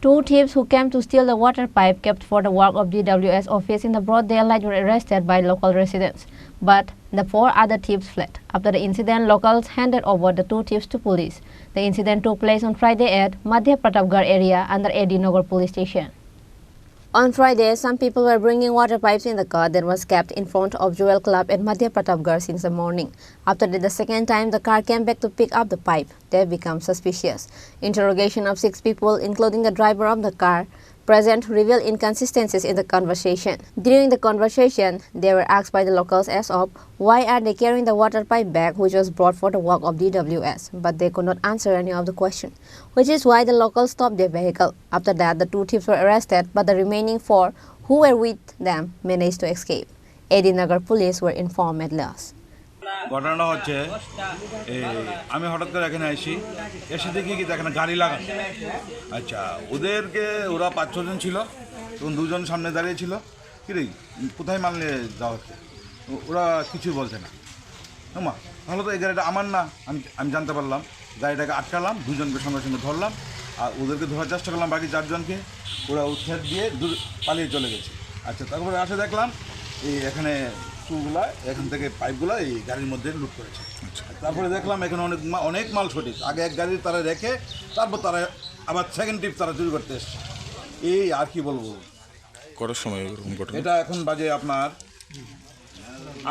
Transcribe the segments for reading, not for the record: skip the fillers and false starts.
Two thieves who came to steal the water pipe kept for the work of DWS office in the broad daylight were arrested by local residents. But the four other thieves fled. After the incident, locals handed over the two thieves to police. The incident took place on Friday at Madhya Pratapgarh area under AD Nagar police station. On Friday, some people were bringing water pipes in the car that was kept in front of Jewel Club at Madhya Pratapgarh since the morning. After the second time the car came back to pick up the pipe, they became suspicious. Interrogation of 6 people, including the driver of the car present, revealed inconsistencies in the conversation. During the conversation, they were asked by the locals as of why are they carrying the water pipe bag which was brought for the work of DWS, but they could not answer any of the question, which is why the locals stopped their vehicle. After that, the two thieves were arrested, but the remaining 4 who were with them managed to escape. AD Nagar police were informed at last. ঘটনাটা হচ্ছে আমি হঠাৎ করে এখানে আসি এসে দেখি কি এখানে গাড়ি লাগানো আচ্ছা ওদেরকে ওরা 5-6 জন ছিল তখন 2 জন সামনে দাঁড়িয়ে ছিল কি রে কোথায় মাল নিয়ে যাওয়া হচ্ছে ওরা কিছু বলছে না মা তাহলে তো এই গাড়িটা আমার না আমি জানতে পারলাম গাড়িটাকে আটকালাম 2 জনকে সঙ্গে সঙ্গে ধরলাম আর ওদেরকে ধরার চেষ্টা করলাম বাকি 4 জনকে ওরা উৎখাত দিয়ে পালিয়ে চলে গেছে আচ্ছা তারপরে আসে দেখলাম এই এখানে চুগুলা এখান থেকে পাইপগুলো এই গাড়ির মধ্যে লুট করেছে তারপরে দেখলাম এখানে অনেক মাল সঠিক আগে এক গাড়ি তারা রেখে তারপর তারা আবার সেকেন্ড ট্রিপ তারা চুরি করতে এসছে এই আর কি বলবো কটার সময় এরকম ঘটনা এটা এখন বাজে আপনার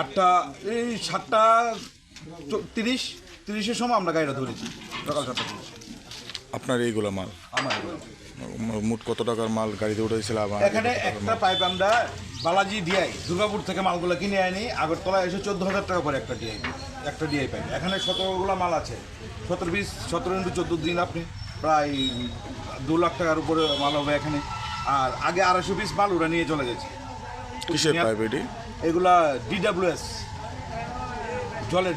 8টা এই 7টা 30-30-এর সময় আমরা গাড়িটা ধরেছি সকাল 7টা আপনার এইগুলো মাল আমার মোট কত টাকার মাল গাড়িতে উঠেছিল এখানে একটা পাইপ আমরা বালাজি ডিআই দুর্গাপুর থেকে মালগুলো কিনে আনি আগরতলায় এসে 14,000 টাকা করে একটা ডিআই পাইপ এখানে 17গুলো মাল আছে 17 দিন আপনি প্রায় 2 লাখ টাকার উপরে মাল হবে এখানে আর আগে 250 পিস মাল ওরা নিয়ে চলে গেছে কিসের পাইপ এটি এগুলা ডিডব্লিউএস জলের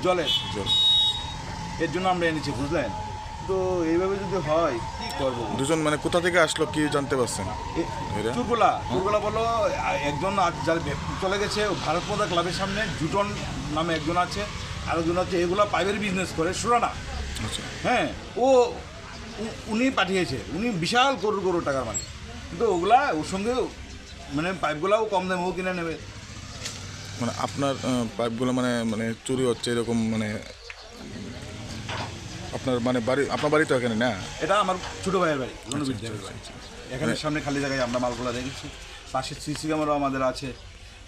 এর জন্য আমরা এনেছি বুঝলেন তো এইভাবে যদি হয় কি করবো 2 জন মানে কোথা থেকে আসলো কি জানতে পারছেন চুরগুলা বলো একজন চলে গেছে ভারত পদা ক্লাবের সামনে জুটন নামে একজন আছে আরেকজন আছে এগুলা পাইপের বিজনেস করে সুরানা হ্যাঁ উনি পাঠিয়েছে উনি বিশাল করোড় টাকার মালিক কিন্তু ওগুলা ওর সঙ্গে মানে পাইপগুলাও কম দামেও কিনে নেবে মানে আপনার পাইপগুলো মানে চুরি হচ্ছে এরকম মানে আপনার মানে আপনার বাড়ি তো এখানে না এটা আমার ছোটো ভাইয়ের বাড়ি এখানে সামনে খালি জায়গায় আমরা মালগুলো রেখেছি পাশে সিসি ক্যামেরাও আমাদের আছে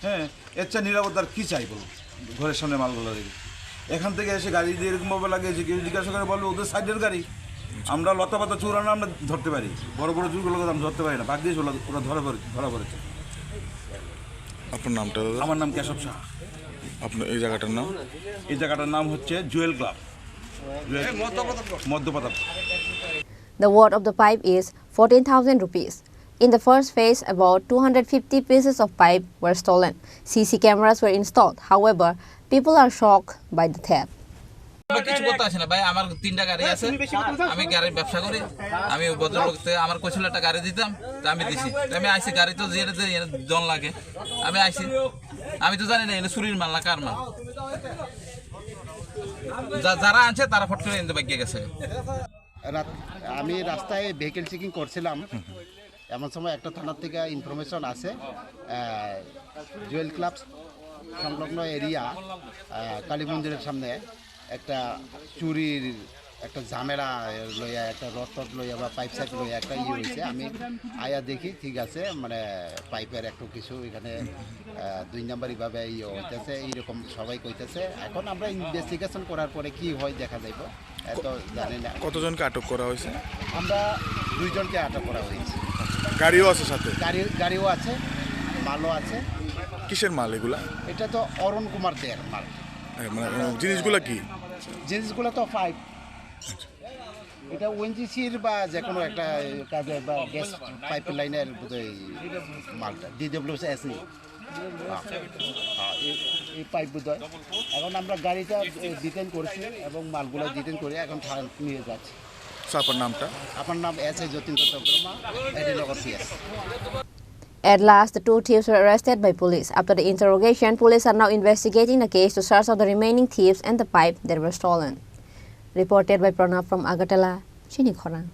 হ্যাঁ এর চেয়ে নিরাপত্তার কী চাই বলুন ঘরের সামনে মালগুলো রেখেছি এখান থেকে এসে গাড়ি দিয়ে এরকমভাবে লাগিয়েছে কেউ জিজ্ঞাসা করে বলবে ওদের সাইডের গাড়ি আমরা লতা পাতা চুরানো আমরা ধরতে পারি বড় চুরগুলোকে আমরা ধরতে পারি না বাদ দিয়ে ওরা ধরা পড়েছে আপনার নামটা আমার নাম কেশব শাহ আপনার এই জায়গাটার নাম হচ্ছে Jewel club Madhya Pratapgarh. The worth of the pipe is 14,000 rupees. In the first phase, about 250 pieces of pipe were stolen. CC cameras were installed. However, people are shocked by the theft. কিছু করতে আসে না ভাই আমার 3টা গাড়ি আছে আমি গাড়ির ব্যবসা করি আমি ভদ্রলোককে আমার কইছিল একটা গাড়ি দিতাম তা আমি দিছি আমি আইছি গাড়ি তো যে জন লাগে আমি আইছি আমি তো জানি না এটা চুরির মাল না কার মাল যারা আনছে তারা ফট করে এনে বাগিয়ে গেছে আমি রাস্তায় ভেহিকেল চেকিং করছিলাম এমন সময় একটা থানার থেকে ইনফরমেশন আছে জুয়েল ক্লাব সংলগ্ন এরিয়া কালী মন্দিরের সামনে একটা চুরির একটা ঝামেলা লইয়া একটা রড লইয়া বা পাইপ সাইপ লইয়া একটা হয়েছে আমি আয়া দেখি ঠিক আছে মানে পাইপের একটু কিছু এখানে 2 নাম্বার এইভাবে হইতেছে এইরকম সবাই কইতেছে এখন আমরা ইনভেস্টিগেশন করার পরে কি হয় দেখা যাইব এত জানি না কতজনকে আটক করা হয়েছে আমরা 2 জনকে আটক করা হয়েছে গাড়িও আছে সাথে গাড়িও আছে মালও আছে কিসের মাল এগুলা এটা তো অরুণ কুমার দের মাল মানে জিনিসগুলো কি জিনিসগুলো তো পাইপ এটা ওএনজিসির বা যে কোনো একটা কাজে বা গ্যাস পাইপ লাইনের বোধহয় মালটা ডিডব্লিউএস এই পাইপ বোধহয় এখন আমরা গাড়িটা ডিটেন করেছি এবং মালগুলো ডিটেন করে এখন নিয়ে যাচ্ছি আপনার নাম এস এ যতীন চট্টোপাধ্যায় এডিনগর CS At last, the two thieves were arrested by police. After the interrogation, police are now investigating the case to search for the remaining thieves and the pipe that were stolen. Reported by Pranav from Agartala, Chini Khorang.